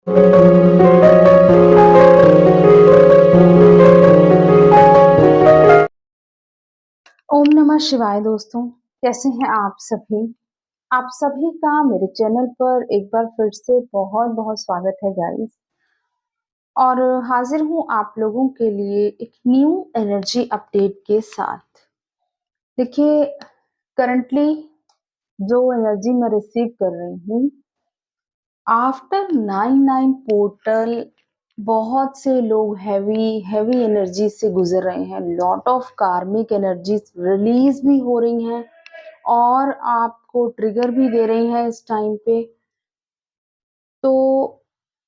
ओम नमः शिवाय दोस्तों, कैसे हैं आप सभी? आप सभी का मेरे चैनल पर एक बार फिर से बहुत-बहुत स्वागत है गाइस। और हाजिर हूँ आप लोगों के लिए एक न्यू एनर्जी अपडेट के साथ। देखिए, करंटली जो एनर्जी मैं रिसीव कर रही हूँ, आफ्टर 9/9 पोर्टल बहुत से लोग हैवी एनर्जी से गुजर रहे हैं। लॉट ऑफ कार्मिक एनर्जीज रिलीज भी हो रही हैं और आपको ट्रिगर भी दे रही हैं इस टाइम पे। तो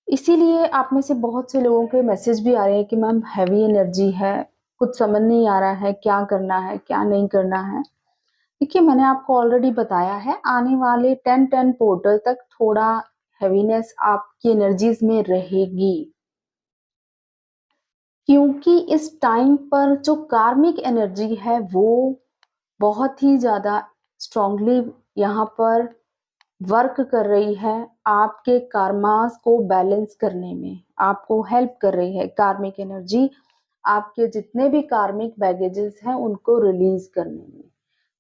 इसीलिए आप में से बहुत से लोगों के मैसेज भी आ रहे हैं कि मैम हैवी एनर्जी है, कुछ समझ नहीं आ रहा है क्या करना है, क्या नहीं करना है। देखिए, मैंने आपको ऑलरेडी बताया है, आने वाले 10/10 पोर्टल तक थोड़ा हैवीनेस आपकी एनर्जीज में रहेगी, क्योंकि इस टाइम पर जो कार्मिक एनर्जी है वो बहुत ही ज़्यादा स्ट्रांगली यहाँ पर वर्क कर रही है आपके कार्मास को बैलेंस करने में, आपको हेल्प कर रही है कार्मिक एनर्जी, आपके जितने भी कार्मिक बैगेजेस हैं उनको रिलीज करने में।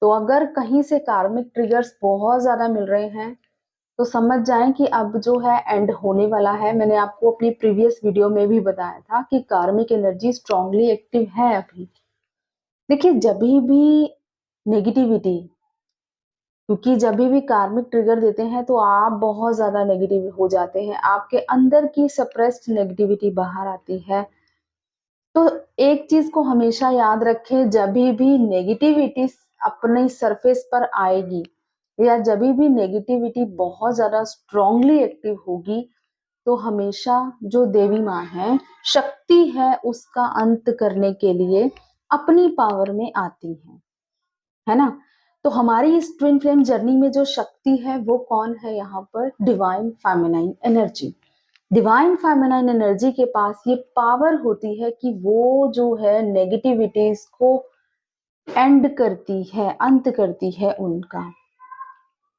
तो अगर कहीं से कार्मिक ट्रिगर्स बहुत ज्यादा मिल रहे हैं तो समझ जाएं कि अब जो है एंड होने वाला है। मैंने आपको अपनी प्रीवियस वीडियो में भी बताया था कि कार्मिक एनर्जी स्ट्रांगली एक्टिव है अभी। देखिए, जब भी नेगेटिविटी, क्योंकि जब भी कार्मिक ट्रिगर देते हैं तो आप बहुत ज्यादा नेगेटिव हो जाते हैं, आपके अंदर की सप्रेस्ड नेगेटिविटी बाहर आती है। तो एक चीज को हमेशा याद रखें, जब भी नेगेटिविटी अपने सरफेस पर आएगी या जब भी नेगेटिविटी बहुत ज्यादा स्ट्रांगली एक्टिव होगी, तो हमेशा जो देवी माँ है, शक्ति है, उसका अंत करने के लिए अपनी पावर में आती है ना। तो हमारी इस ट्विन फ्लेम जर्नी में जो शक्ति है वो कौन है? यहाँ पर divine feminine energy. Divine feminine energy के पास ये पावर होती है कि वो जो है नेगेटिविटीज को एंड करती है, अंत करती है उनका।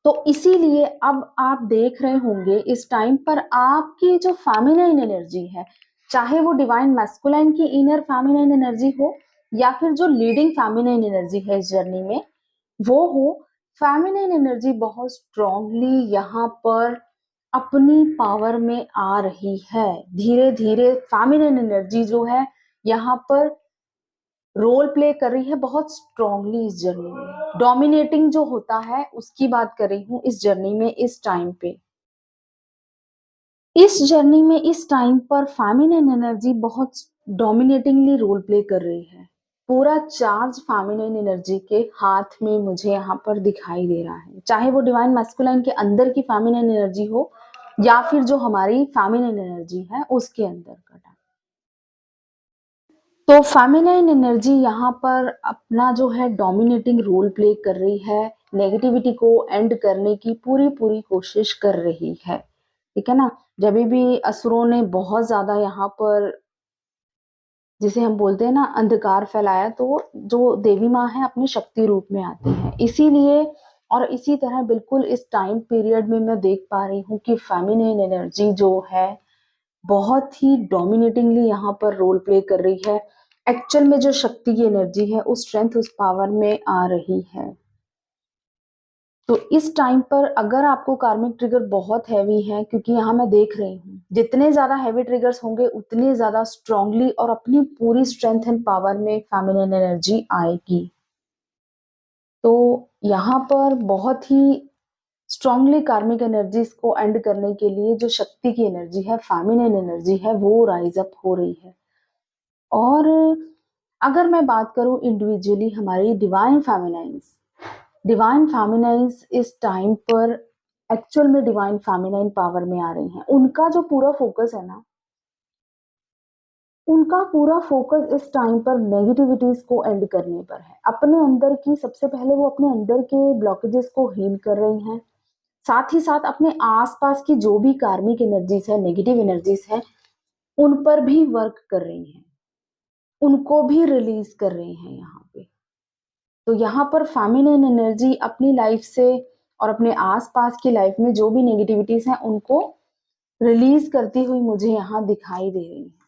तो इसीलिए अब आप देख रहे होंगे इस टाइम पर आपकी जो फेमिनाइन एनर्जी है, चाहे वो डिवाइन मैस्कुलाइन की इनर फेमिनाइन एनर्जी हो या फिर जो लीडिंग फेमिनाइन एनर्जी है इस जर्नी में वो हो, फेमिनिन एनर्जी बहुत स्ट्रांगली यहाँ पर अपनी पावर में आ रही है। धीरे धीरे फेमिनिन एनर्जी जो है यहाँ पर रोल प्ले कर रही है बहुत स्ट्रांगली इस जर्नी में। डोमिनेटिंग जो होता है उसकी बात कर रही हूँ इस जर्नी में, इस टाइम पे, इस जर्नी में, इस टाइम पर फेमिनिन एनर्जी बहुत डोमिनेटिंगली रोल प्ले कर रही है। पूरा चार्ज फेमिनिन एनर्जी के हाथ में मुझे यहाँ पर दिखाई दे रहा है, चाहे वो डिवाइन मैस्कुलाइन के अंदर की फेमिनिन एनर्जी हो या फिर जो हमारी फेमिनिन एनर्जी है उसके अंदर का। तो फेमिनाइन एनर्जी यहाँ पर अपना जो है डोमिनेटिंग रोल प्ले कर रही है, नेगेटिविटी को एंड करने की पूरी पूरी कोशिश कर रही है, ठीक है ना। जब भी असुरों ने बहुत ज्यादा यहाँ पर, जिसे हम बोलते हैं ना, अंधकार फैलाया, तो जो देवी माँ है अपने शक्ति रूप में आती है। इसीलिए और इसी तरह बिल्कुल इस टाइम पीरियड में मैं देख पा रही हूँ कि फेमिनाइन एनर्जी जो है बहुत ही डोमिनेटिंगली यहाँ पर रोल प्ले कर रही है। एक्चुअल में जो शक्ति की एनर्जी है, उस स्ट्रेंथ, उस पावर में आ रही है। तो इस टाइम पर अगर आपको कार्मिक ट्रिगर बहुत हैवी है, क्योंकि यहाँ मैं देख रही हूँ जितने ज्यादा हैवी ट्रिगर्स होंगे उतने ज्यादा स्ट्रांगली और अपनी पूरी स्ट्रेंथ एंड पावर में फेमिनिन एनर्जी आएगी। तो यहाँ पर बहुत ही स्ट्रांगली कार्मिक एनर्जीज को एंड करने के लिए जो शक्ति की एनर्जी है, फेमिनिन एनर्जी है, वो राइज अप हो रही है। और अगर मैं बात करूं इंडिविजुअली हमारी डिवाइन फेमिनाइंस इस टाइम पर एक्चुअल में डिवाइन फेमिनाइन पावर में आ रही हैं। उनका जो पूरा फोकस है ना, उनका पूरा फोकस इस टाइम पर नेगेटिविटीज को एंड करने पर है। अपने अंदर की, सबसे पहले वो अपने अंदर के ब्लॉकेजेस को हील कर रही हैं, साथ ही साथ अपने आसपास की जो भी कार्मिक एनर्जीज है, नेगेटिव एनर्जीज है, उन पर भी वर्क कर रही हैं, उनको भी रिलीज कर रही हैं यहाँ पे। तो यहाँ पर फेमिनिन एनर्जी अपनी लाइफ से और अपने आसपास की लाइफ में जो भी नेगेटिविटीज हैं उनको रिलीज करती हुई मुझे यहाँ दिखाई दे रही है।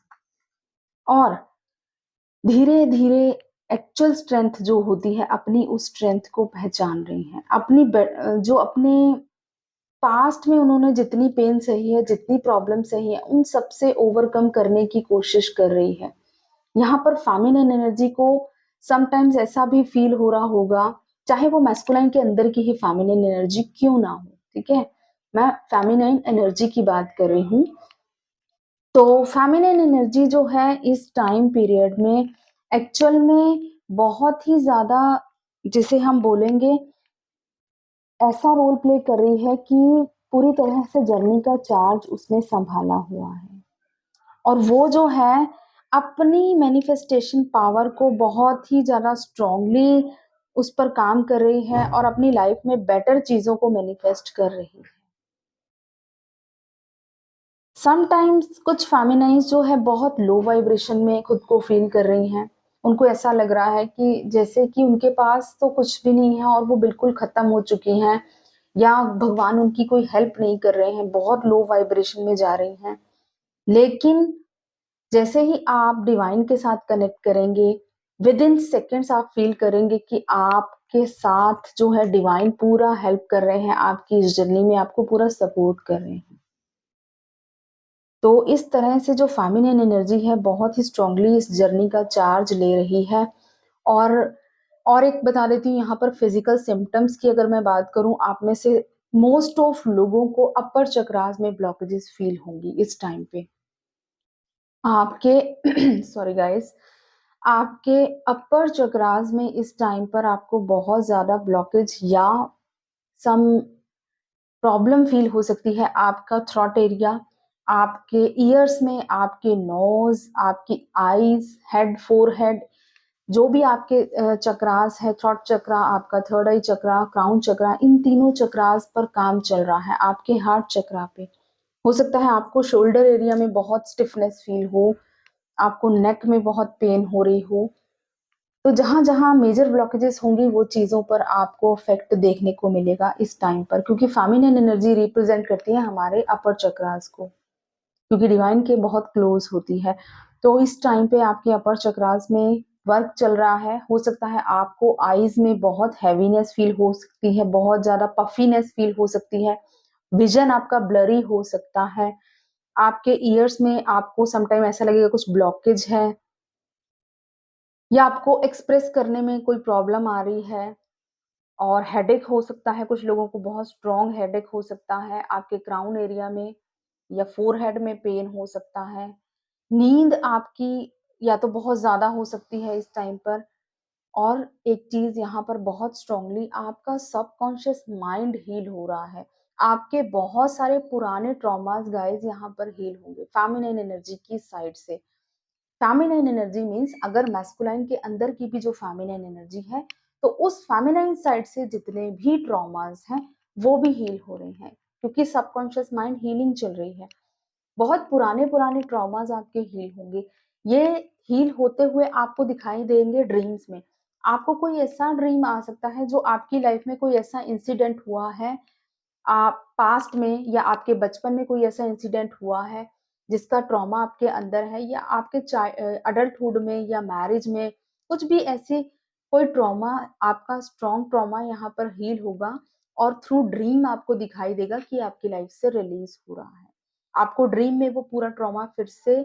और धीरे धीरे एक्चुअल स्ट्रेंथ जो होती है, अपनी उस स्ट्रेंथ को पहचान रही हैं। जो अपने पास्ट में उन्होंने जितनी पेन सही है, जितनी प्रॉब्लम सही है, उन सब से ओवरकम करने की कोशिश कर रही है। यहाँ पर फेमिनिन एनर्जी को समटाइम्स ऐसा भी फील हो रहा होगा, चाहे वो मैस्कुलाइन के अंदर की ही फेमिनिन एनर्जी क्यों ना हो, ठीक है, मैं फेमिनिन एनर्जी की बात कर रही हूँ। तो फेमिनिन एनर्जी जो है इस टाइम पीरियड में एक्चुअल में बहुत ही ज्यादा, जिसे हम बोलेंगे, ऐसा रोल प्ले कर रही है कि पूरी तरह से जर्नी का चार्ज उसने संभाला हुआ है। और वो जो है अपनी मैनिफेस्टेशन पावर को बहुत ही ज्यादा स्ट्रांगली उस पर काम कर रही है और अपनी लाइफ में बेटर चीजों को मैनिफेस्ट कर रही है। समटाइम्स कुछ फेमिनाइज जो है बहुत लो वाइब्रेशन में खुद को फील कर रही हैं। उनको ऐसा लग रहा है कि जैसे कि उनके पास तो कुछ भी नहीं है और वो बिल्कुल खत्म हो चुकी हैं, या भगवान उनकी कोई हेल्प नहीं कर रहे हैं, बहुत लो वाइब्रेशन में जा रही हैं। लेकिन जैसे ही आप डिवाइन के साथ कनेक्ट करेंगे, विद इन सेकेंड्स आप फील करेंगे कि आपके साथ जो है डिवाइन पूरा हेल्प कर रहे हैं, आपकी इस जर्नी में आपको पूरा सपोर्ट कर रहे हैं। तो इस तरह से जो फेमिनिन एनर्जी है बहुत ही स्ट्रांगली इस जर्नी का चार्ज ले रही है। और और एक बता देती हूँ यहाँ पर फिजिकल सिम्टम्स की अगर मैं बात करूँ, आप में से मोस्ट ऑफ लोगों को अपर चक्रास में ब्लॉकेजेस फील होंगी इस टाइम पे। आपके सॉरी गाइस, आपके अपर चक्रास में इस टाइम पर आपको बहुत ज्यादा ब्लॉकेज या सम प्रॉब्लम फील हो सकती है। आपका थ्रॉट एरिया, आपके ईयर्स में, आपके नोज, आपकी आईज, हेड, फोरहेड, जो भी आपके चक्रास है, थ्रॉट चक्रा, आपका थर्ड आई चक्रा, क्राउन चक्रा, इन तीनों चक्रास पर काम चल रहा है। आपके हार्ट चक्रा पे हो सकता है आपको शोल्डर एरिया में बहुत स्टिफनेस फील हो, आपको नेक में बहुत पेन हो रही हो। तो जहां जहां मेजर ब्लॉकेजेस होंगी वो चीजों पर आपको इफेक्ट देखने को मिलेगा इस टाइम पर, क्योंकि फेमिनिन एनर्जी रिप्रेजेंट करती है हमारे अपर चक्रास को, क्योंकि डिवाइन के बहुत क्लोज होती है। तो इस टाइम पे आपके अपर चक्रास में वर्क चल रहा है। हो सकता है आपको आईज में बहुत हैवीनेस फील हो सकती है, बहुत ज्यादा पफीनेस फील हो सकती है, विजन आपका ब्लरी हो सकता है, आपके ईयर्स में आपको समटाइम ऐसा लगेगा कुछ ब्लॉकेज है, या आपको एक्सप्रेस करने में कोई प्रॉब्लम आ रही है। और हेडेक हो सकता है, कुछ लोगों को बहुत स्ट्रॉन्ग हेडेक हो सकता है आपके क्राउन एरिया में, या फोरहेड में पेन हो सकता है। नींद आपकी या तो बहुत ज्यादा हो सकती है इस टाइम पर। और एक चीज यहाँ पर बहुत स्ट्रांगली आपका सबकॉन्शियस माइंड हील हो रहा है। आपके बहुत सारे पुराने ट्रॉमास गाइस यहाँ पर हील होंगे फेमिनिन एनर्जी की साइड से। फेमिनिन एनर्जी मीन्स अगर मैस्कुलाइन के अंदर की भी जो फेमिनिन एनर्जी है, तो उस फेमिनिन साइड से जितने भी ट्रॉमास हैं वो भी हील हो रहे हैं, क्योंकि सबकॉन्शियस माइंड हीलिंग चल रही है। बहुत पुराने पुराने ट्रॉमास आपके हील होंगे। ये हील होते हुए आपको दिखाई देंगे ड्रीम्स में। आपको कोई ऐसा ड्रीम आ सकता है जो आपकी लाइफ में कोई ऐसा इंसिडेंट हुआ है, आप पास्ट में या आपके बचपन में कोई ऐसा इंसिडेंट हुआ है जिसका ट्रॉमा आपके अंदर है, या आपके अडल्टहुड में या मैरिज में कुछ भी ऐसी कोई ट्रॉमा, आपका स्ट्रॉन्ग ट्रॉमा यहाँ पर हील होगा। और थ्रू ड्रीम आपको दिखाई देगा कि आपकी लाइफ से रिलीज हो रहा है। आपको ड्रीम में वो पूरा ट्रॉमा फिर से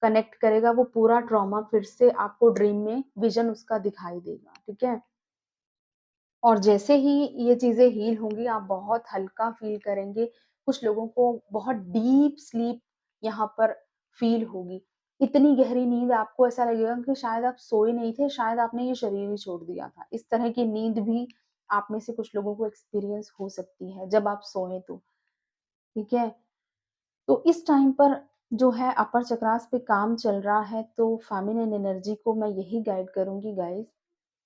कनेक्ट करेगा, वो पूरा ट्रॉमा फिर से आपको ड्रीम में विजन उसका दिखाई देगा, ठीक है। और जैसे ही ये चीजें हील होंगी आप बहुत हल्का फील करेंगे। कुछ लोगों को बहुत डीप स्लीप यहाँ पर फील होगी, इतनी गहरी नींद, आपको ऐसा लगेगा कि शायद आप सोए नहीं थे, शायद आपने ये शरीर ही छोड़ दिया था। इस तरह की नींद भी आप में से कुछ लोगों को एक्सपीरियंस हो सकती है जब आप सोए तो, ठीक है। तो इस टाइम पर जो है अपर चक्रास पे काम चल रहा है, तो फेमिनिन एनर्जी को मैं यही गाइड करूंगी गाइस,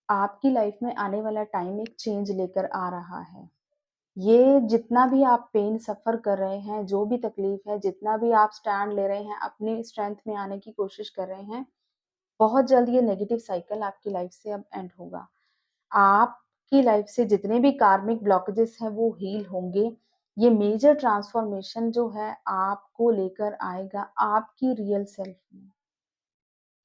आपकी लाइफ में आने वाला टाइम एक चेंज लेकर आ रहा है। ये जितना भी आप पेन सफर कर रहे हैं, जो भी तकलीफ है, जितना भी आप स्टैंड ले रहे हैं, अपनी स्ट्रेंथ में आने की कोशिश कर रहे हैं, बहुत जल्द ये नेगेटिव साइकिल आपकी लाइफ से अब एंड होगा। आपकी लाइफ से जितने भी कार्मिक ब्लॉकेजेस हैं वो हील होंगे। ये मेजर ट्रांसफॉर्मेशन जो है आपको लेकर आएगा आपकी रियल सेल्फ में,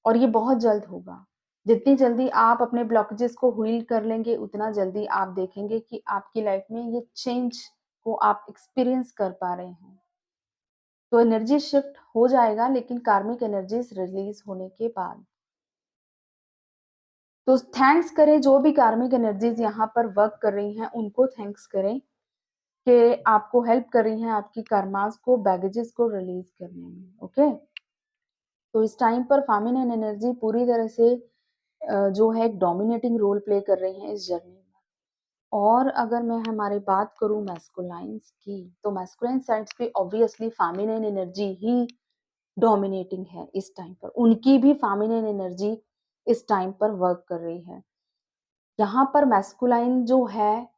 और ये बहुत जल्द होगा। जितनी जल्दी आप अपने ब्लॉकेजेस को हील कर लेंगे, उतना जल्दी आप देखेंगे कि आपकी लाइफ में ये चेंज को आप एक्सपीरियंस कर पा रहे हैं। तो एनर्जी शिफ्ट हो जाएगा, लेकिन कार्मिक एनर्जीज रिलीज होने के बाद। तो थैंक्स करें जो भी कार्मिक एनर्जीज यहाँ पर वर्क कर रही हैं, उनको थैंक्स करें कि आपको हेल्प कर रही हैं आपकी कर्मास को, बैगेजेस को रिलीज करने में। ओके, तो इस टाइम पर फेमिनिन एनर्जी पूरी तरह से जो है एक डोमिनेटिंग रोल प्ले कर रही हैं इस जर्नी में। और अगर मैं हमारी बात करूं मैस्कुलाइन्स की, तो मैस्कुलाइन साइड्स पे ऑब्वियसली फेमिनिन एनर्जी ही डोमिनेटिंग है इस टाइम पर। उनकी भी फेमिनिन एनर्जी इस टाइम पर वर्क कर रही है। यहाँ पर मैस्कुलाइन जो है,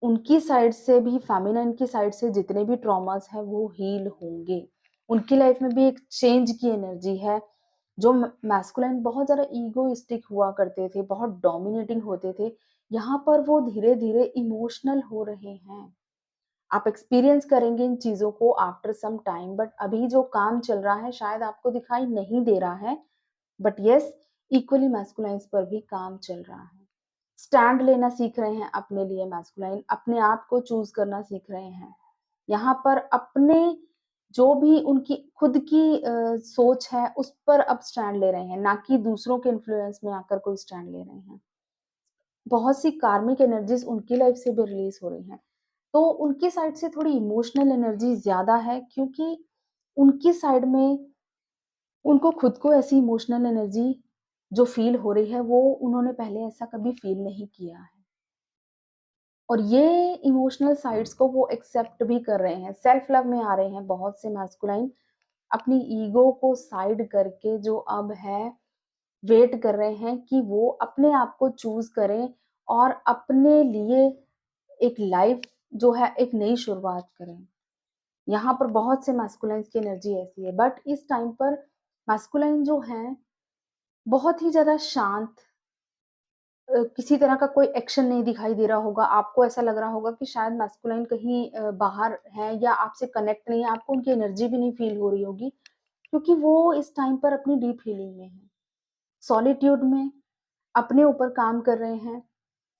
उनकी साइड से भी, फेमिनिन की साइड से जितने भी ट्रॉमास हैं वो हील होंगे। उनकी लाइफ में भी एक चेंज की एनर्जी है। जो मैस्कुलाइन बहुत ज़्यादा ईगोइस्टिक हुआ करते थे, बहुत डोमिनेटिंग होते थे, यहाँ पर वो धीरे-धीरे इमोशनल हो रहे हैं। आप एक्सपीरियंस करेंगे इन चीज़ों को आफ्टर सम टाइम, बट अभी जो काम चल रहा है शायद आपको दिखाई नहीं दे रहा है, बट यस, इक्वली मैस्कुलाइन्स पर भी काम चल रहा है। स्टैंड लेना सीख रहे हैं अपने लिए मैस्कुलाइन, अपने आप को चूज करना सीख रहे हैं। यहाँ पर अपने जो भी उनकी खुद की सोच है उस पर अब स्टैंड ले रहे हैं, ना कि दूसरों के इन्फ्लुएंस में आकर कोई स्टैंड ले रहे हैं। बहुत सी कार्मिक एनर्जीज उनकी लाइफ से भी रिलीज हो रही हैं, तो उनकी साइड से थोड़ी इमोशनल एनर्जी ज्यादा है, क्योंकि उनकी साइड में उनको खुद को ऐसी इमोशनल एनर्जी जो फील हो रही है, वो उन्होंने पहले ऐसा कभी फील नहीं किया है। और ये इमोशनल साइड्स को वो एक्सेप्ट भी कर रहे हैं, सेल्फ लव में आ रहे हैं। बहुत से मैस्कुलाइन अपनी ईगो को साइड करके जो अब है, वेट कर रहे हैं कि वो अपने आप को चूज करें और अपने लिए एक लाइफ जो है एक नई शुरुआत करें। यहाँ पर बहुत से मैस्कुलाइन्स की एनर्जी ऐसी है, बट इस टाइम पर मैस्कुलाइन जो है बहुत ही ज्यादा शांत, किसी तरह का कोई एक्शन नहीं दिखाई दे रहा होगा। आपको ऐसा लग रहा होगा कि शायद मैस्कुलाइन कहीं बाहर है या आपसे कनेक्ट नहीं है, आपको उनकी एनर्जी भी नहीं फील हो रही होगी, क्योंकि वो इस टाइम पर अपनी डीप हीलिंग में है, सॉलिट्यूड में अपने ऊपर काम कर रहे हैं,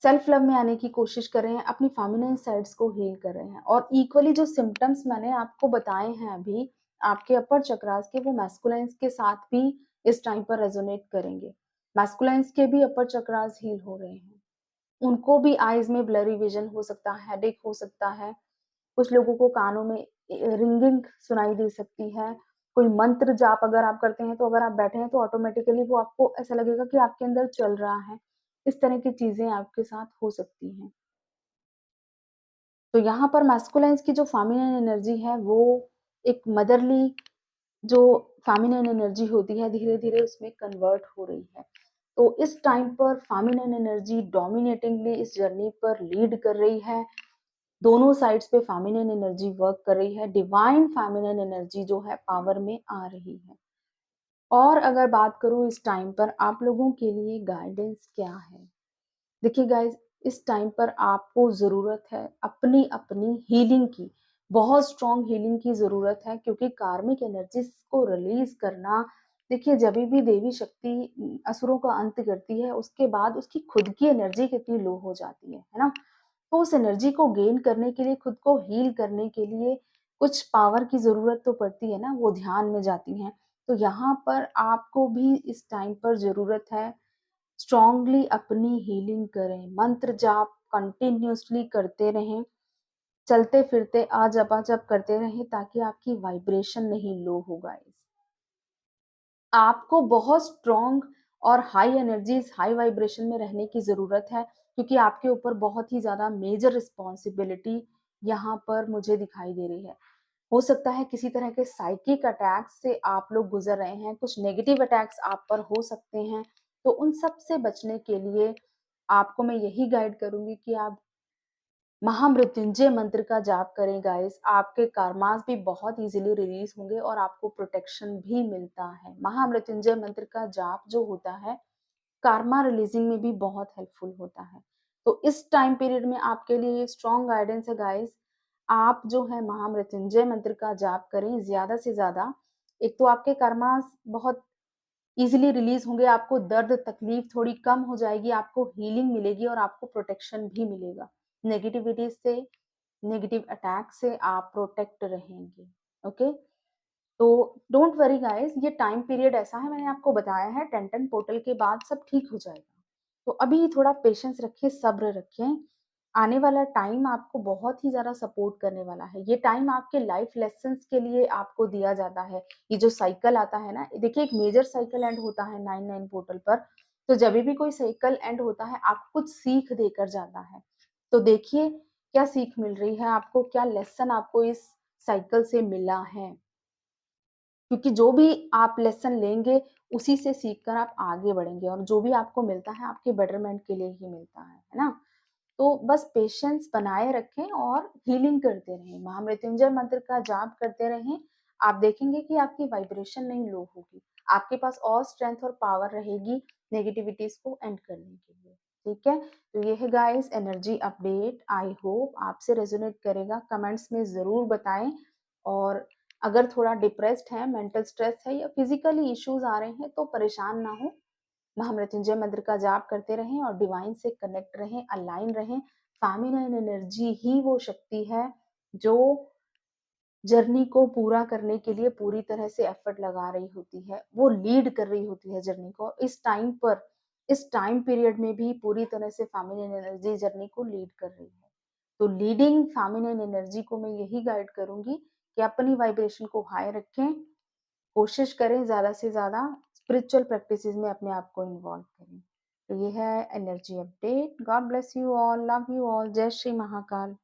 सेल्फ लव में आने की कोशिश कर रहे हैं, अपनी फेमिनिन साइड्स को हील कर रहे हैं। और इक्वली जो सिम्टम्स मैंने आपको बताए हैं अभी आपके अपर चक्रास के, वो मैस्कुलाइन्स के साथ भी इस टाइम पर रेजोनेट करेंगे। मैस्कुलाइन्स के भी अपर चक्रास हील हो रहे हैं, उनको भी आईज में ब्लरी विजन हो सकता है, हेडेक हो सकता है, कुछ लोगों को कानों में रिंगिंग सुनाई दे सकती है। कोई मंत्र जाप अगर आप करते हैं, तो अगर आप बैठे हैं तो ऑटोमेटिकली वो आपको ऐसा लगेगा कि आपके अंदर चल रहा है। इस तरह की चीजें आपके साथ हो सकती हैं। तो यहाँ पर मैस्कुलाइन्स की जो फेमिनिन एनर्जी है, वो एक मदरली जो फेमिनिन एनर्जी होती है, धीरे-धीरे उसमें कन्वर्ट हो रही है। तो इस टाइम पर फेमिनिन एनर्जी डोमिनेटिंगली इस जर्नी पर लीड कर रही है। दोनों साइड्स पे फेमिनिन एनर्जी वर्क कर रही है, डिवाइन फेमिनिन एनर्जी जो है पावर में आ रही है। और अगर बात करूँ इस टाइम पर आप लोगों के लिए गाइडेंस क्या है? देखिए गाइस, इस टाइम पर आपको ज़रूरत है अपनी अपनी हीलिंग की, बहुत स्ट्रॉन्ग हीलिंग की ज़रूरत है, क्योंकि कार्मिक एनर्जीज को रिलीज करना, देखिए जब भी देवी शक्ति असुरों का अंत करती है, उसके बाद उसकी खुद की एनर्जी कितनी लो हो जाती है ना? तो उस एनर्जी को गेन करने के लिए, खुद को हील करने के लिए कुछ पावर की ज़रूरत तो पड़ती है ना, वो ध्यान में जाती हैं। तो यहाँ पर आपको भी इस टाइम पर ज़रूरत है स्ट्रांगली अपनी हीलिंग करें, मंत्र जाप कंटिन्यूअसली करते रहें, चलते फिरते आ जपा जप करते रहें, ताकि आपकी वाइब्रेशन नहीं लो हो गाइस। आपको बहुत स्ट्रॉन्ग और हाई एनर्जीज, हाई वाइब्रेशन में रहने की ज़रूरत है, क्योंकि आपके ऊपर बहुत ही ज़्यादा मेजर रिस्पॉन्सिबिलिटी यहाँ पर मुझे दिखाई दे रही है। हो सकता है किसी तरह के साइकिक अटैक्स से आप लोग गुजर रहे हैं, कुछ नेगेटिव अटैक्स आप पर हो सकते हैं। तो उन सब से बचने के लिए आपको मैं यही गाइड करूँगी कि आप महामृत्युंजय मंत्र का जाप करें गाइस, आपके कर्मास भी बहुत इजीली रिलीज होंगे और आपको प्रोटेक्शन भी मिलता है। महामृत्युंजय मंत्र का जाप जो होता है, कार्मा रिलीजिंग में भी बहुत हेल्पफुल होता है। तो इस टाइम पीरियड में आपके लिए स्ट्रॉन्ग गाइडेंस है गाइस। आप जो है महामृत्युंजय मंत्र का जाप करें ज़्यादा से ज़्यादा। एक तो आपके कर्मास बहुत ईज़िली रिलीज़ होंगे, आपको दर्द, तकलीफ़ थोड़ी कम हो जाएगी, आपको हीलिंग मिलेगी और आपको प्रोटेक्शन भी मिलेगा। नेगेटिविटी से, नेगेटिव अटैक से आप प्रोटेक्ट रहेंगे, ओके? तो डोंट वरी गाइज़, ये टाइम पीरियड ऐसा है, मैंने आपको बताया है 10-10 पोर्टल के बाद सब ठीक हो जाएगा। तो अभी थोड़ा पेशेंस रखिए, सब्र रखें। आने वाला टाइम आपको बहुत ही ज़्यादा सपोर्ट करने वाला है। ये टाइम आपके लाइफ लेसन्स के लिए आपको दिया जाता है। ये जो साइकिल आता है ना, देखिए एक मेजर साइकिल एंड होता है 9-9 पोर्टल पर। तो जभी भी कोई साइकिल एंड होता है, आपको कुछ सीख देकर जाता है। तो देखिए क्या सीख मिल रही है आपको, क्या लेसन आपको इस साइकिल से मिला है। क्योंकि जो भी आप लेसन लेंगे, उसी से सीख कर आप आगे बढ़ेंगे और जो भी आपको मिलता है, आपके बेटरमेंट के लिए ही मिलता है ना? तो बस पेशेंस बनाए रखें और हीलिंग करते रहें। महामृत्युंजय मंत्र का जाप करते रहें। आप देखेंगे कि आपकी वाइब्रेशन नहीं लो होगी। आपके पास और स्ट्रेंथ और पावर रहेगी नेगेटिविटीज़ को एंड करने के लिए। ठीक है? तो ये है guys energy update. I hope आपसे रेज़ोनेट करेगा। कमेंट्स में ज़रूर बताएँ और अगर थोड़ा डिप्रेस्ड हैं, मेंटल स्ट्रेस है या फिज़िकली इश्यूज़ आ रहे हैं तो परेशान ना हों। महामृत्युंजय मंत्र का जाप करते रहें और डिवाइन से कनेक्ट रहें, अलाइन रहें। फेमिनिन एनर्जी ही वो शक्ति है जो जर्नी को पूरा करने के लिए पूरी तरह से एफर्ट लगा रही होती है। वो लीड कर रही होती है जर्नी को। इस टाइम पर, इस टाइम पीरियड में भी पूरी तरह से फेमिनिन एनर्जी जर्नी को लीड कर रही है। तो लीडिंग फेमिनिन एनर्जी को मैं यही गाइड करूँगी कि अपनी वाइब्रेशन को हाई रखें, कोशिश करें ज़्यादा से ज़्यादा स्पिरिचुअल प्रैक्टिसेज़ में अपने आप को इन्वॉल्व करें। तो ये है energy update. God bless you all, love you all, जय श्री महाकाल।